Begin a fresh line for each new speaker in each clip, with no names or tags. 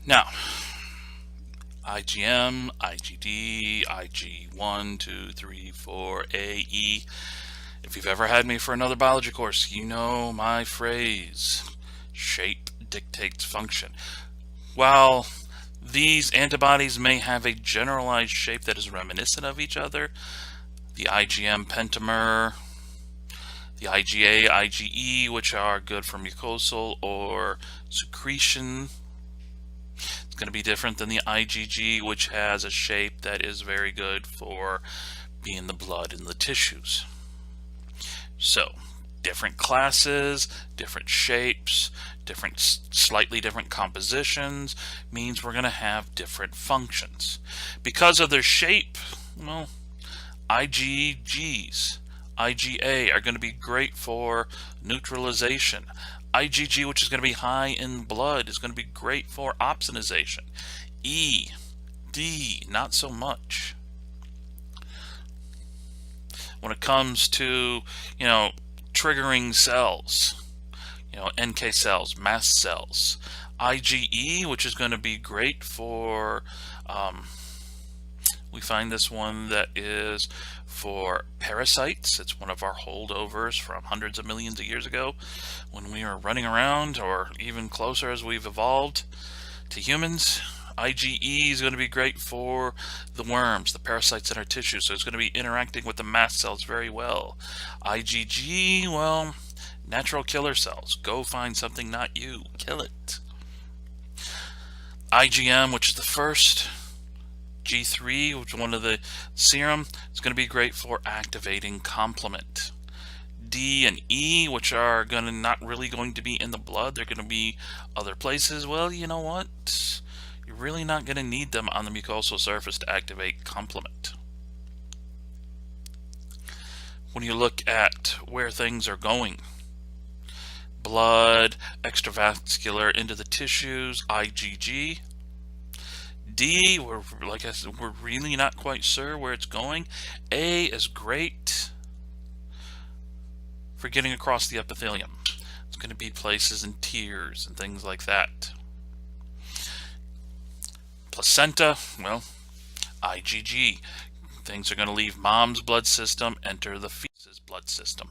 Now, IgM, IgD, Ig1, 2, 3, 4, A, E. If you've ever had me for another biology course, you know my phrase, shape dictates function. While these antibodies may have a generalized shape that is reminiscent of each other, the IgM pentamer, the IgA, IgE, which are good for mucosal or secretion, it's going to be different than the IgG, which has a shape that is very good for being the blood in the tissues. So, different classes, different shapes, slightly different compositions means we're going to have different functions. Because of their shape, well, IgGs, IgA are going to be great for neutralization. IgG, which is going to be high in blood, is going to be great for opsonization. E, D, not so much. When it comes to, triggering cells, NK cells, mast cells, IgE, which is going to be great for, we find this one that is for parasites. It's one of our holdovers from hundreds of millions of years ago when we were running around, or even closer as we've evolved to humans. IgE is going to be great for the worms, the parasites in our tissue, so it's going to be interacting with the mast cells very well. IgG, well, natural killer cells. Go find something not you, kill it. IgM, which is the first, G3, which is one of the serum, is going to be great for activating complement. D and E, which are not really going to be in the blood, they're going to be other places. Well, you know what? You're really not going to need them on the mucosal surface to activate complement. When you look at where things are going, blood, extravascular into the tissues, IgG. D, like I said, we're really not quite sure where it's going. A is great for getting across the epithelium. It's going to be places in tears and things like that. Placenta, well, IgG. Things are going to leave mom's blood system, enter the fetus's blood system.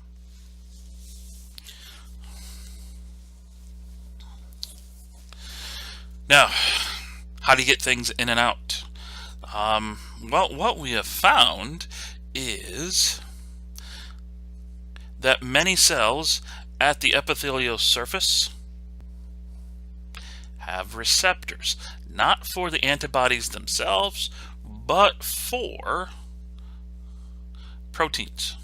Now, how do you get things in and out? Well, what we have found is that many cells at the epithelial surface have receptors, not for the antibodies themselves, but for proteins.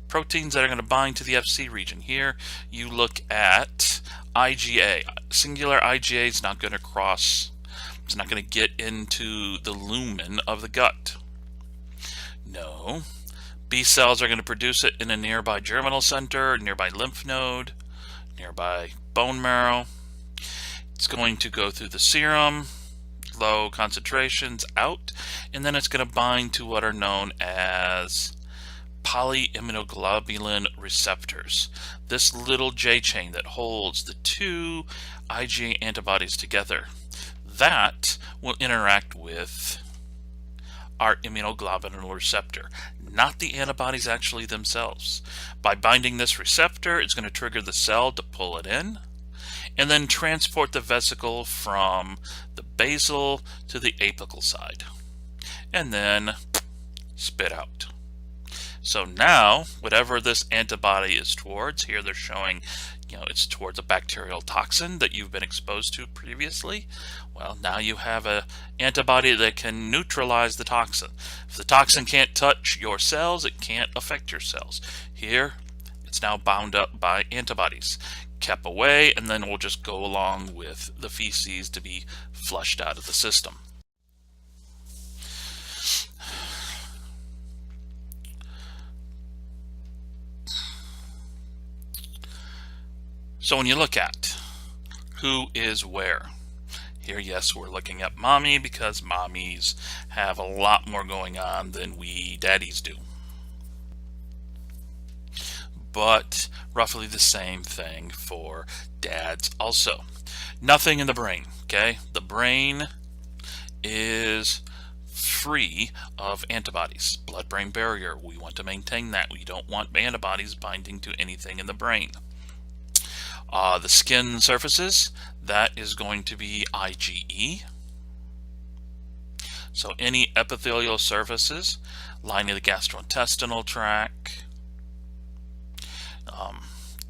Proteins that are going to bind to the Fc region. Here you look at IgA. Singular IgA is not going to cross, it's not going to get into the lumen of the gut. No. B cells are going to produce it in a nearby germinal center, nearby lymph node, nearby bone marrow. It's going to go through the serum, low concentrations out, and then it's going to bind to what are known as polyimmunoglobulin receptors. This little J chain that holds the two IgA antibodies together, that will interact with our immunoglobulin receptor, not the antibodies actually themselves. By binding this receptor, it's going to trigger the cell to pull it in, and then transport the vesicle from the basal to the apical side, and then spit out. So now, whatever this antibody is towards, here they're showing, it's towards a bacterial toxin that you've been exposed to previously. Well, now you have an antibody that can neutralize the toxin. If the toxin can't touch your cells, it can't affect your cells. Here, it's now bound up by antibodies, kept away, and then we'll just go along with the feces to be flushed out of the system. So when you look at who is where, here, yes, we're looking at mommy because mommies have a lot more going on than we daddies do. But roughly the same thing for dads also. Nothing in the brain. Okay, the brain is free of antibodies. Blood-brain barrier, we want to maintain that. We don't want antibodies binding to anything in the brain. The skin surfaces, that is going to be IgE. So any epithelial surfaces lining the gastrointestinal tract,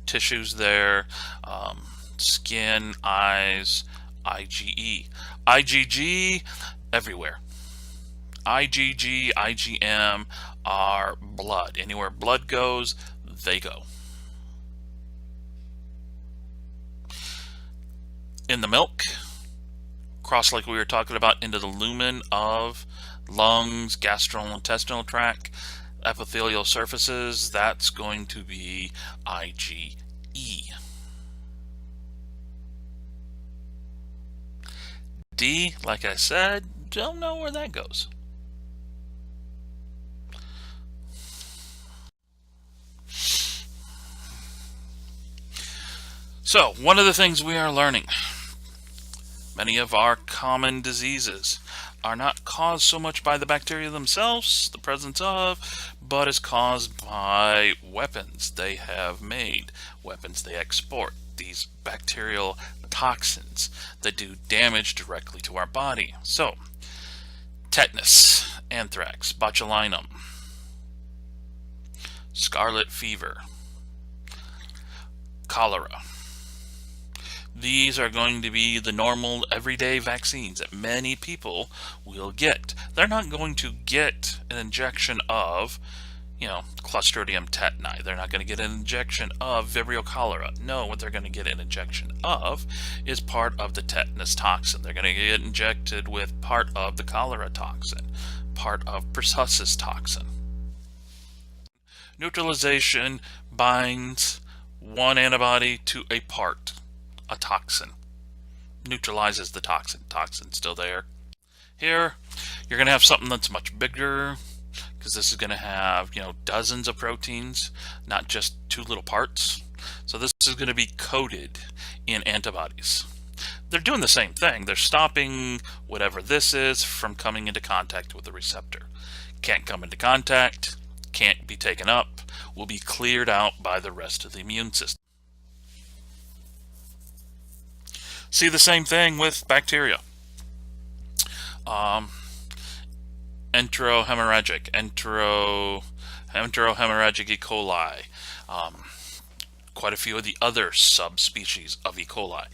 tissues there, skin, eyes, IgE. IgG, everywhere. IgG, IgM are blood. Anywhere blood goes, they go. In the milk, cross like we were talking about into the lumen of lungs, gastrointestinal tract, epithelial surfaces, that's going to be IgE. D, like I said, don't know where that goes. So, one of the things we are learning, many of our common diseases are not caused so much by the bacteria themselves, the presence of, but is caused by weapons they have made, weapons they export, these bacterial toxins that do damage directly to our body. So, tetanus, anthrax, botulinum, scarlet fever, cholera. These are going to be the normal everyday vaccines that many people will get. They're not going to get an injection of, Clostridium tetani. They're not going to get an injection of Vibrio cholera. No, what they're going to get an injection of is part of the tetanus toxin. They're going to get injected with part of the cholera toxin, part of pertussis toxin. Neutralization binds one antibody to a part, a toxin. Neutralizes the toxin. Toxin's still there. Here, you're going to have something that's much bigger, because this is going to have, dozens of proteins, not just two little parts. So this is going to be coated in antibodies. They're doing the same thing. They're stopping whatever this is from coming into contact with the receptor. Can't come into contact, can't be taken up, will be cleared out by the rest of the immune system. See the same thing with bacteria. Enterohemorrhagic E. coli, quite a few of the other subspecies of E. coli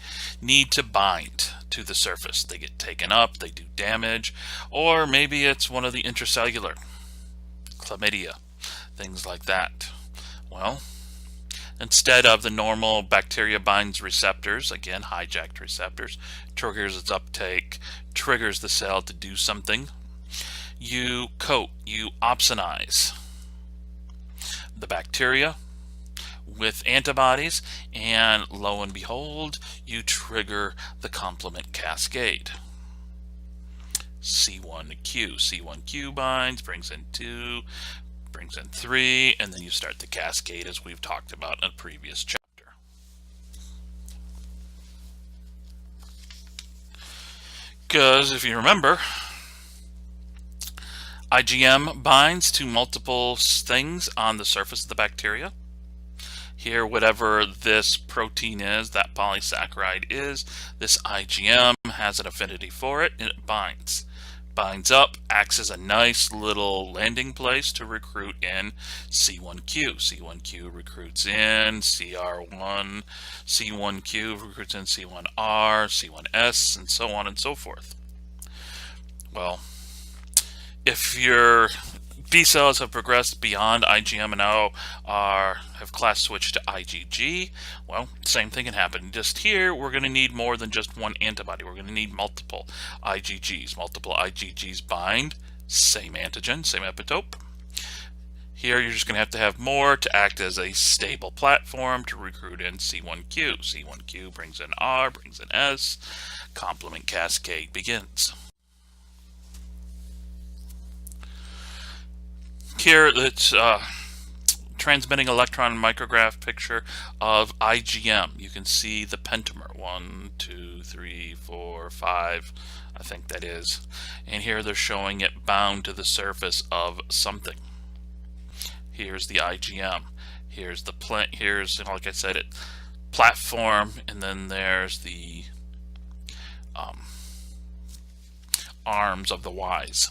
need to bind to the surface. They get taken up, they do damage, or maybe it's one of the intracellular, chlamydia, things like that. Well, instead of the normal bacteria binds receptors, again, hijacked receptors, triggers its uptake, triggers the cell to do something, you coat, you opsonize the bacteria with antibodies, and lo and behold, you trigger the complement cascade. C1q. C1q binds, brings in 2, brings in 3, and then you start the cascade as we've talked about in a previous chapter. Because if you remember, IgM binds to multiple things on the surface of the bacteria. Here, whatever this protein is, that polysaccharide is, this IgM has an affinity for it, and it binds. Binds up, acts as a nice little landing place to recruit in C1q. C1q recruits in CR1, C1q recruits in C1r, C1s, and so on and so forth. Well, if your B cells have progressed beyond IgM and now have class switched to IgG, well, same thing can happen. Just here, we're going to need more than just one antibody. We're going to need multiple IgGs. Multiple IgGs bind, same antigen, same epitope. Here, you're just going to have more to act as a stable platform to recruit in C1q. C1q brings in R, brings in S. Complement cascade begins. Here, it's transmitting electron micrograph picture of IgM. You can see the pentamer, 1, 2, 3, 4, 5, I think that is. And here they're showing it bound to the surface of something. Here's the IgM. Here's the plant. Here's, like I said, it platform, and then there's the arms of the Ys.